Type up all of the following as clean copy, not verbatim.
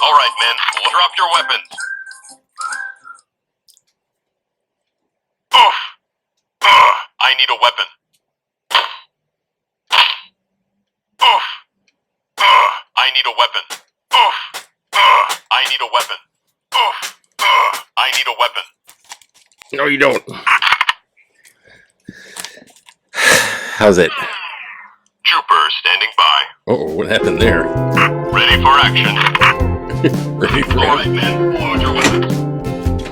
All right, men, drop your weapons. Oof! I need a weapon. Oof! I need a weapon. Oof! I need a weapon. Oof! I need a weapon. No, you don't. How's it? Trooper standing by. Oh, what happened there? Ready for action. Ready for All right, men, load your weapons.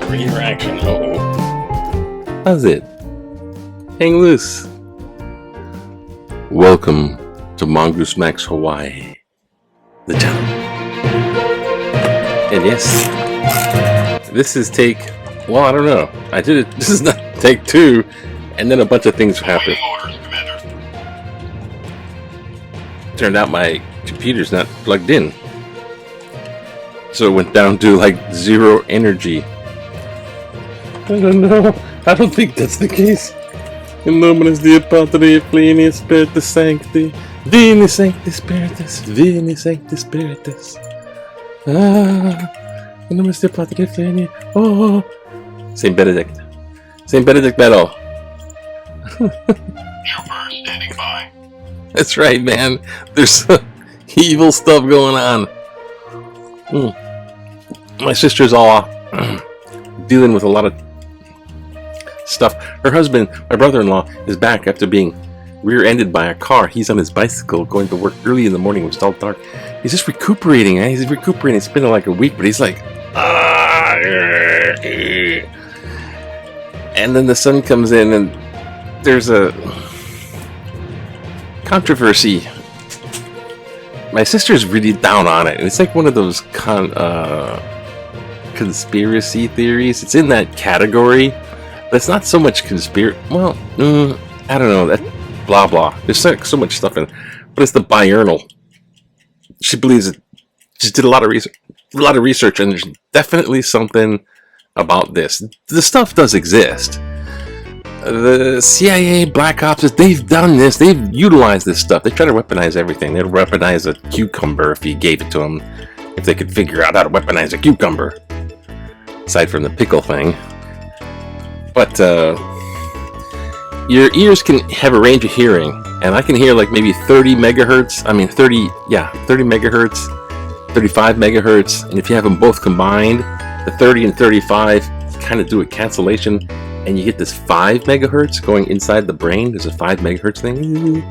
Ready for action. Uh-oh. How's it? Hang loose. Welcome to Mongoose Max Hawaii, the channel. And yes, this is take, well, I don't know. I did it, this is not take 2, and then a bunch of things happened. Orders, Commander. Turned out my computer's not plugged in. So it went down to like 0 energy. I don't know. I don't think that's the case. In nomine Dei Patri Filii Spiritus Sancti, Veni Sancti Spiritus, Veni Sancti Spiritus. In nomine Dei Patri Filii. Oh, Saint Benedict. Saint Benedict medal. Trooper standing by. That's right, man. There's some evil stuff going on. My sister's all dealing with a lot of stuff. Her husband, my brother-in-law, is back after being rear-ended by a car. He's on his bicycle going to work early in the morning. It was all dark. He's just recuperating. He's recuperating. It's been like a week, but he's like, and then the sun comes in, and there's a controversy. My sister's really down on it, and it's like one of those conspiracy theories. It's in that category, but it's not so much well, I don't know, that blah blah. There's so much stuff in it, but it's the biurnal. She believes it. She did a lot of research, and there's definitely something about this. The stuff does exist. The CIA, Black Ops, they've done this. They've utilized this stuff. They try to weaponize everything. They'd weaponize a cucumber if you gave it to them. If they could figure out how to weaponize a cucumber. Aside from the pickle thing. But your ears can have a range of hearing. And I can hear like maybe 30 megahertz. 30 megahertz. 35 megahertz. And if you have them both combined, the 30 and 35 kind of do a cancellation. And you get this 5 megahertz going inside the brain. There's a 5 megahertz thing.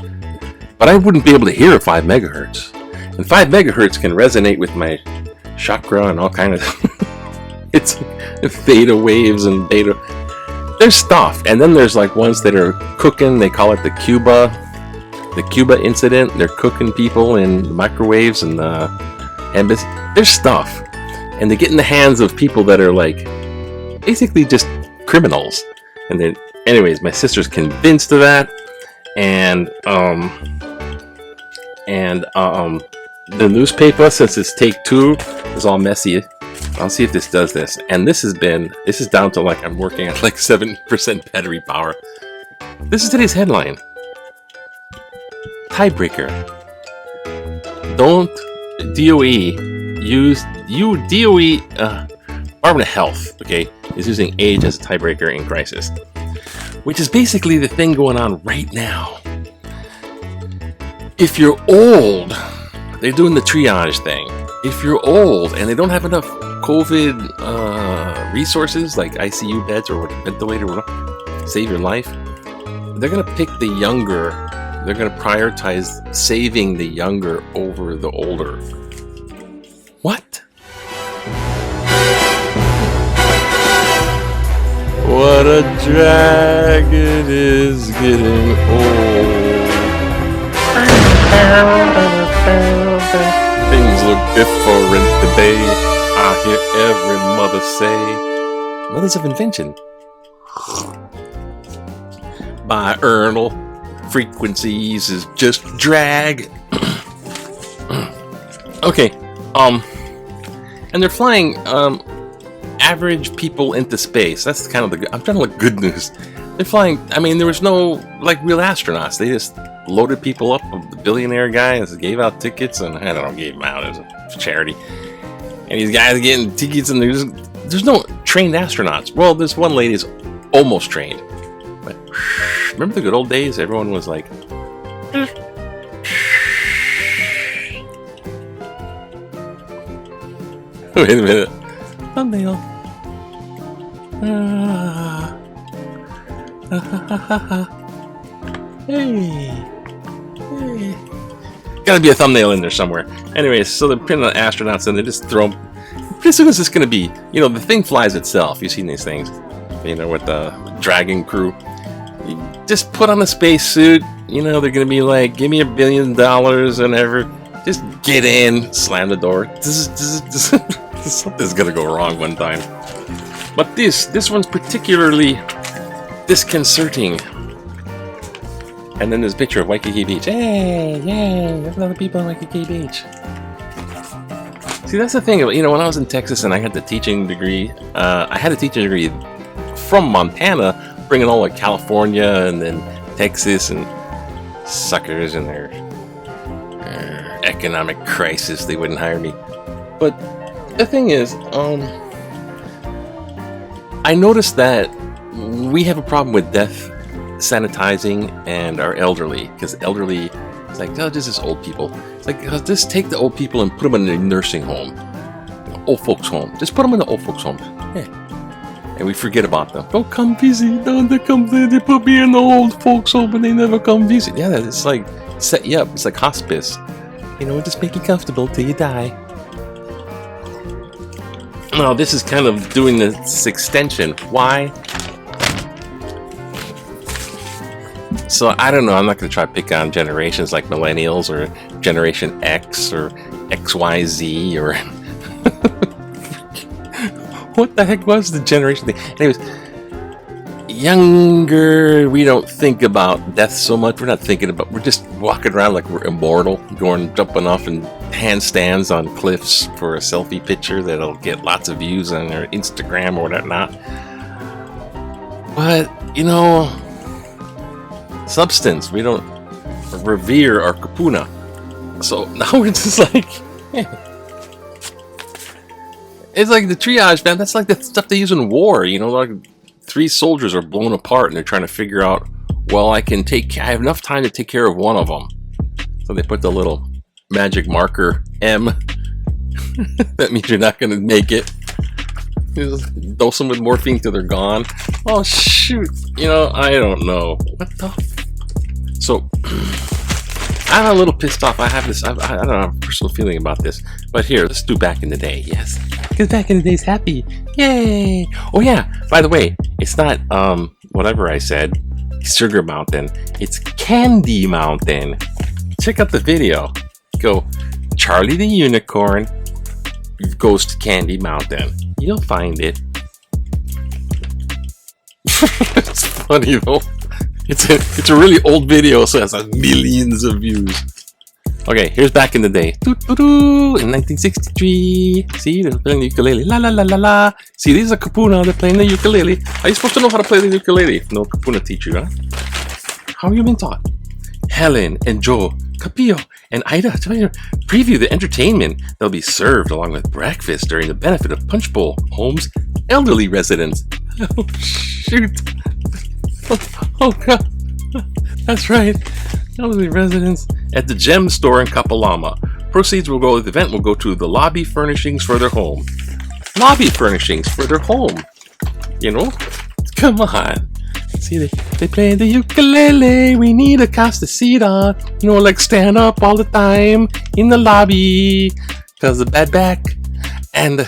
But I wouldn't be able to hear a 5 megahertz. And 5 megahertz can resonate with my chakra and all kind of... It's theta waves and beta. There's stuff. And then there's like ones that are cooking. They call it the Cuba incident. They're cooking people in microwaves and there's stuff. And they get in the hands of people that are like basically just criminals. And then anyways, my sister's convinced of that. And the newspaper, since it's take 2, is all messy. I'll see if this does this. And this is down to like, I'm working at like 7% battery power. This is today's headline. Tiebreaker. Don't DOE use DOE Department of Health, okay, is using age as a tiebreaker in crisis, which is basically the thing going on right now. If you're old, they're doing the triage thing. If you're old and they don't have enough COVID resources like ICU beds or ventilator, whatever, save your life, they're gonna pick the younger. They're gonna prioritize saving the younger over the older. What? What a drag it is getting old. Things look different today. I hear every mother say, Mothers of Invention by Ernal. Frequencies is just drag. Okay, and they're flying average people into space. That's kind of I'm trying to look good news. They're flying. I mean, there was no like real astronauts. They just loaded people up. The billionaire guy gave out tickets, and I don't know, gave them out as a charity. And these guys are getting tickets, and there's no trained astronauts. Well, this one lady is almost trained. But remember the good old days? Everyone was like, wait a minute. Thumbnail. Hey. Gotta be a thumbnail in there somewhere. Anyways, so they're printing out astronauts and they just throw them. Pretty soon as it's gonna be, the thing flies itself. You've seen these things, with the Dragon crew. You just put on a spacesuit. They're gonna be like, give me $1 billion and ever. Just get in, slam the door. Something's gonna go wrong one time. But this one's particularly disconcerting. And then there's a picture of Waikiki Beach. Hey, yay, there's other people in Waikiki Beach. See, that's the thing. When I was in Texas and I had the teaching degree, I had a teaching degree from Montana, bringing all like California and then Texas and suckers and their economic crisis. They wouldn't hire me. But the thing is, I noticed that we have a problem with death sanitizing and our elderly, because elderly, it's like, oh, just old people. It's like, just take the old people and put them in a nursing home, old folks home. Just put them in the old folks home. Yeah. And we forget about them. Don't come visit. They put me in the old folks home and they never come visit. Yeah, it's like set you up. It's like hospice. Just make you comfortable till you die. Now, this is kind of doing this extension. Why? So, I don't know. I'm not going to try to pick on generations like millennials or Generation X or XYZ or... What the heck was the generation thing? Anyways, younger, we don't think about death so much. We're just walking around like we're immortal, jumping off in handstands on cliffs for a selfie picture that'll get lots of views on their Instagram or whatnot. But, substance, we don't revere our kapuna. So now we're just like, it's like the triage, man. That's like the stuff they use in war. Like 3 soldiers are blown apart and they're trying to figure out, well, I have enough time to take care of one of them. So they put the little magic marker M. That means you're not going to make it. You just dose them with morphine till they're gone. Oh, shoot. I don't know. What the? So, I'm a little pissed off. I don't know, a personal feeling about this. But here, let's do back in the day. Yes. Because back in the day's happy. Yay. Oh, yeah. By the way, it's not, whatever I said, Sugar Mountain. It's Candy Mountain. Check out the video. Go, Charlie the Unicorn goes to Candy Mountain. You'll find it. It's funny though. It's a really old video, so it has millions of views. Okay, here's back in the day. In 1963. See, they're playing the ukulele. La la la la la. See, these are kapuna. They're playing the ukulele. Are you supposed to know how to play the ukulele? No kapuna teacher, huh? How have you been taught? Helen and Joe, Capillo and Ida preview the entertainment that'll be served along with breakfast during the benefit of Punch Bowl Home's elderly residents. Oh, shoot. Oh, God. That's right. Elderly residents at the Gem Store in Kapalama. Proceeds will go, the event will go to the lobby furnishings for their home. Lobby furnishings for their home. Come on. See, they play the ukulele. We need a couch to sit on. Like stand up all the time in the lobby. Because the bad back and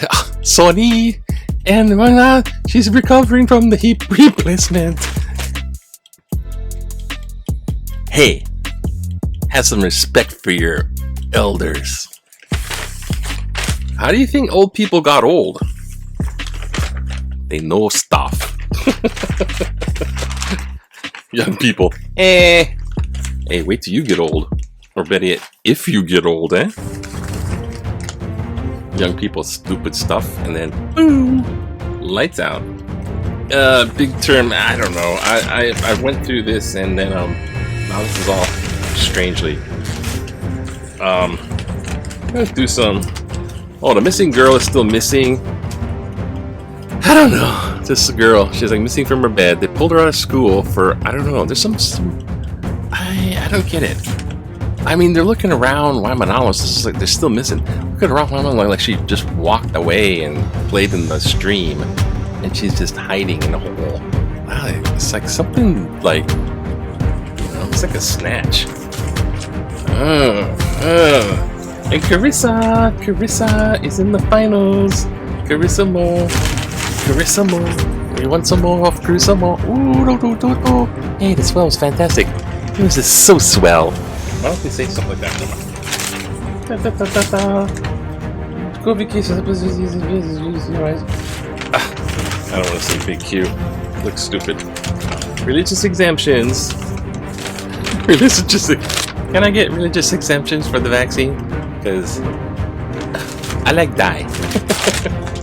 Sony. And she's recovering from the hip replacement. Hey, have some respect for your elders. How do you think old people got old? They know stuff. Young people, Hey, wait till you get old. Or better yet, if you get old, Young people, stupid stuff, and then boom, lights out. Big term, I don't know. I went through this, and then now this is all strangely. Let's do some. Oh, the missing girl is still missing. I don't know. This girl, she's like missing from her bed. They pulled her out of school for, I don't know. There's some I don't get it. I mean, they're looking around. Why Manalos? This is like they're still missing. Looking around, like she just walked away and played in the stream, and she's just hiding in a hole. Wow, it's like something like, it's like a snatch. And Carissa is in the finals. Carissa Mo. We want some more of Carissa Mo. Ooh. Hey, this swell was fantastic. It was just so swell. Why don't they say something like that? Go vacation. I don't want to say big Q. It looks stupid. Religious exemptions. Can I get religious exemptions for the vaccine? Because I like die.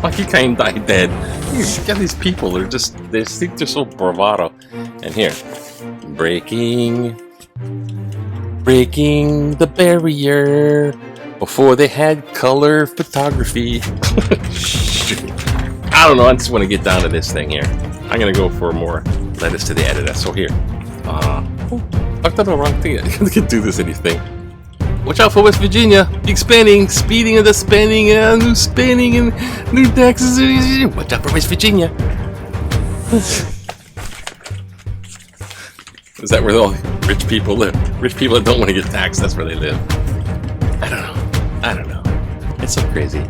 Lucky kind die dead. You get these people, they think they're so bravado. And here, breaking the barrier before they had color photography. I don't know, I just want to get down to this thing here. I'm going to go for more lettuce to the editor. So here. Fucked up the wrong thing. I can't do this anything. Watch out for West Virginia. Speeding of the spending, new spending and new taxes. Watch out for West Virginia. Is that where all rich people live? Rich people that don't want to get taxed, that's where they live. I don't know. It's so crazy.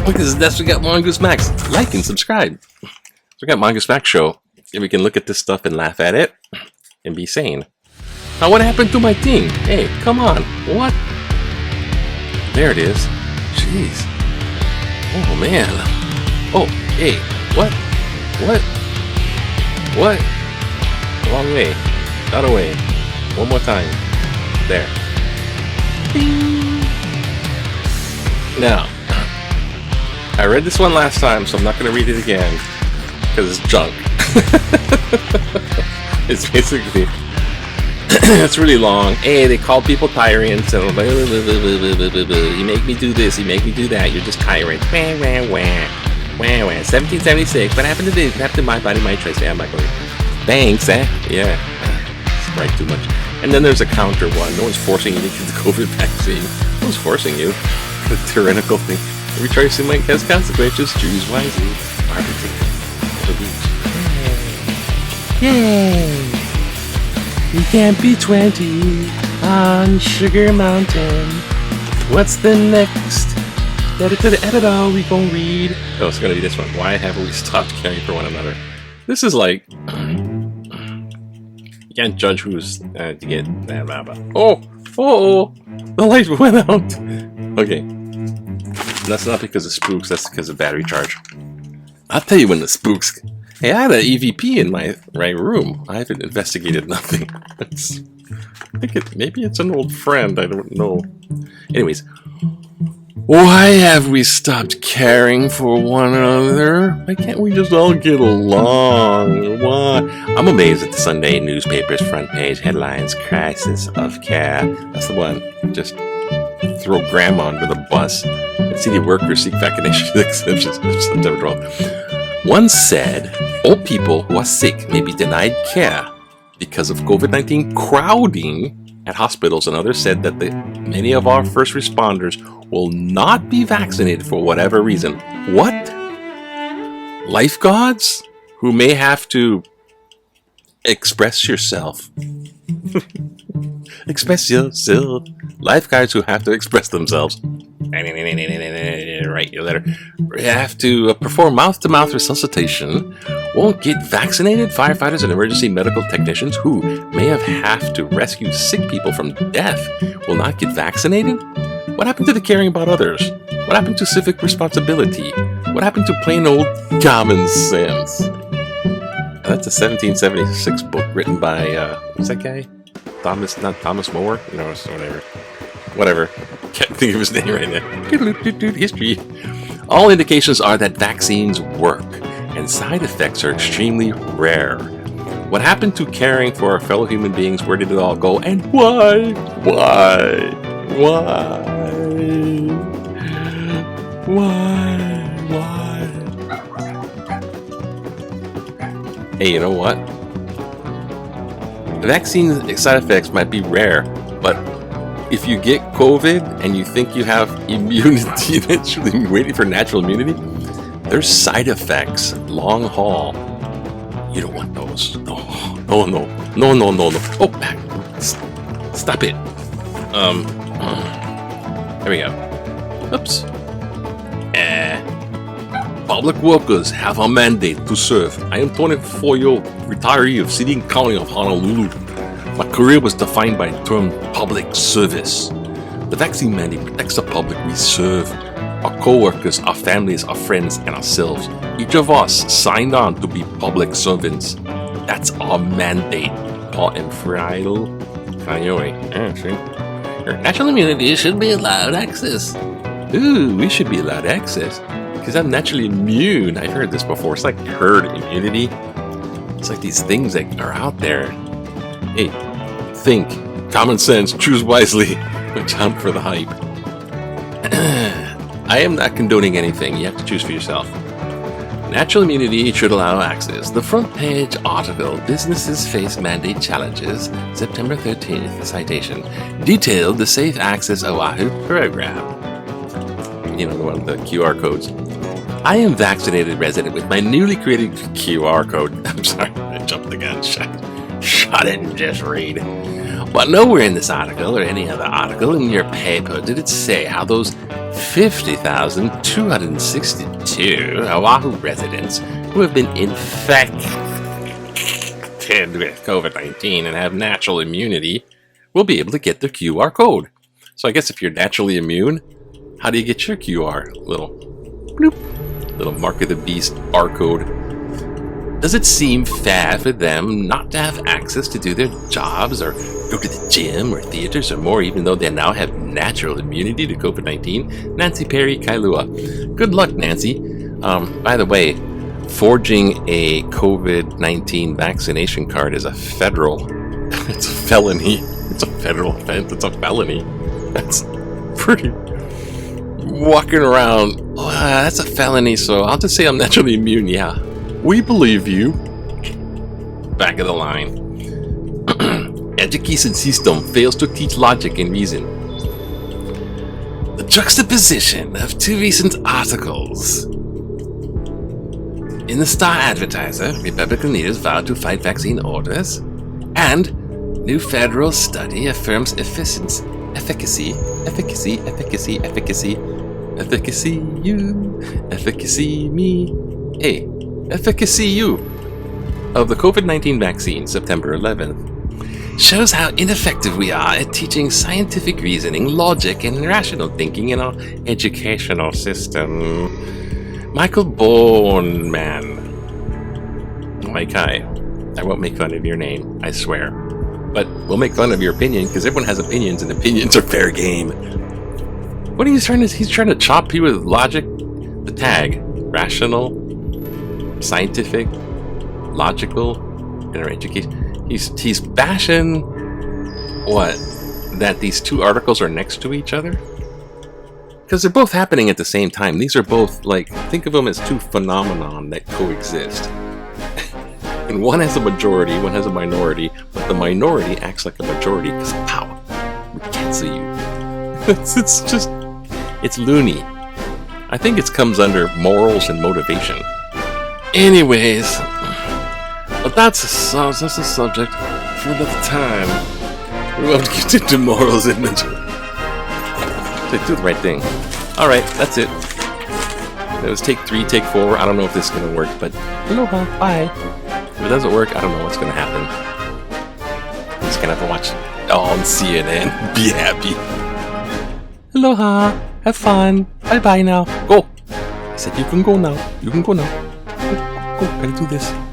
Look, that's we got Mongoose Max. Like and subscribe. So we got Mongoose Max show. And we can look at this stuff and laugh at it and be sane. Now, what happened to my thing? Hey, come on. What? There it is. Jeez. Oh, man. Oh, hey. What? Wrong way. Other way. One more time. There. Ding. Now, I read this one last time, so I'm not going to read it again. Because it's junk. It's basically... it's really long. Hey, they call people tyrants. And blah, blah, blah, blah, blah, blah, blah, blah. You make me do this, you make me do that. You're just tyrant. Wah, wah, wah. Wah, wah. 1776. What happened to this? What happened to my body, my choice? Yeah, I'm not going. Thanks, Yeah. It's right too much. And then there's a counter one. No one's forcing you to get the COVID vaccine. No one's forcing you. The tyrannical thing. Every choice you make has consequences. Choose wisely. Barbecue. Yay! You can't be 20 on Sugar Mountain. What's the next? Editor to editor we gon' read. Oh, it's gonna be this one. Why haven't we stopped caring for one another? This is like... you can't judge who's to get... Oh! The light went out! Okay. That's not because of spooks, that's because of battery charge. I'll tell you when the spooks... Hey, I had an EVP in my room. I haven't investigated nothing. I think maybe it's an old friend. I don't know. Anyways, why have we stopped caring for one another? Why can't we just all get along? Why? I'm amazed at the Sunday newspaper's front page headlines. Crisis of care. That's the one. Just throw grandma under the bus. And city workers seek vaccination exemptions September 12th. One said, old people who are sick may be denied care because of COVID-19 crowding at hospitals. And others said that many of our first responders will not be vaccinated for whatever reason. What? Lifeguards who may have to express yourself. Express yourself. Lifeguards who have to express themselves. Write your letter. Have to perform mouth-to-mouth resuscitation. Won't get vaccinated. Firefighters and emergency medical technicians who may have to rescue sick people from death will not get vaccinated. What happened to the caring about others? What happened to civic responsibility? What happened to plain old common sense? That's a 1776 book written by, what's that guy? Not Thomas More? No, it's whatever. Can't think of his name right now. History. All indications are that vaccines work, and side effects are extremely rare. What happened to caring for our fellow human beings? Where did it all go? And why? Why? Hey, you know what? Vaccine side effects might be rare, but if you get COVID and you think you have immunity, eventually waiting for natural immunity, there's side effects, long haul. You don't want those. No. Oh, back. Stop it. There we go. Oops. Public workers have a mandate to serve. I am 24-year-old retiree of City and County of Honolulu. My career was defined by the term public service. The vaccine mandate protects the public we serve, our co-workers, our families, our friends, and ourselves. Each of us signed on to be public servants. That's our mandate. Paul and Friedel. Natural immunity should be allowed access. Ooh, we should be allowed access. Because I'm naturally immune. I've heard this before. It's like herd immunity. It's like these things that are out there. Hey, think. Common sense. Choose wisely. Watch out for the hype. I am not condoning anything. You have to choose for yourself. Natural immunity should allow access. The front page article, Businesses Face Mandate Challenges, September 13th, citation, detailed the Safe Access Oahu program. You know, the one with the QR codes. I am vaccinated resident with my newly created QR code. I'm sorry, I jumped the gun. Shut it and just read. But nowhere in this article or any other article in your paper did it say how those 50,262 Oahu residents who have been infected with COVID-19 and have natural immunity will be able to get their QR code. So I guess if you're naturally immune, how do you get your QR? Little Mark of the Beast barcode. Does it seem fair for them not to have access to do their jobs or go to the gym or theaters or more, even though they now have natural immunity to COVID-19? Nancy Perry Kailua. Good luck, Nancy. By the way, forging a COVID-19 vaccination card is a federal. It's a felony. It's a federal offense. It's a felony. That's pretty. Walking around, that's a felony, so I'll just say I'm naturally immune, yeah. We believe you. Back of the line. Education system fails to teach logic and reason. The juxtaposition of two recent articles. In the Star Advertiser, Republican leaders vow to fight vaccine orders, and new federal study affirms efficacy, of the COVID-19 vaccine, September 11th, shows how ineffective we are at teaching scientific reasoning, logic, and rational thinking in our educational system. Michael Boneman. Mike, I won't make fun of your name, I swear. But we'll make fun of your opinion, because everyone has opinions, and opinions are fair game. What are you trying to... He's trying to chop you with logic? The tag. Rational, scientific, logical, in our education. He's bashing... What? That these two articles are next to each other? Because they're both happening at the same time. These are both, like, think of them as two phenomenon that coexist. And one has a majority, one has a minority, but the minority acts like a majority because of power. We cancel you. It's loony. I think it comes under morals and motivation. Anyways, but that's a subject for another time. We won't get into morals and motivation. They do the right thing. Alright, that's it. It was take 3, take 4. I don't know if this is going to work, but aloha, bye. If it doesn't work, I don't know what's going to happen. I'm just going to have to watch it all on CNN. Be happy. Aloha. Have fun. Bye-bye now. Go. I said, you can go now. You can go now. Go. Gotta do this.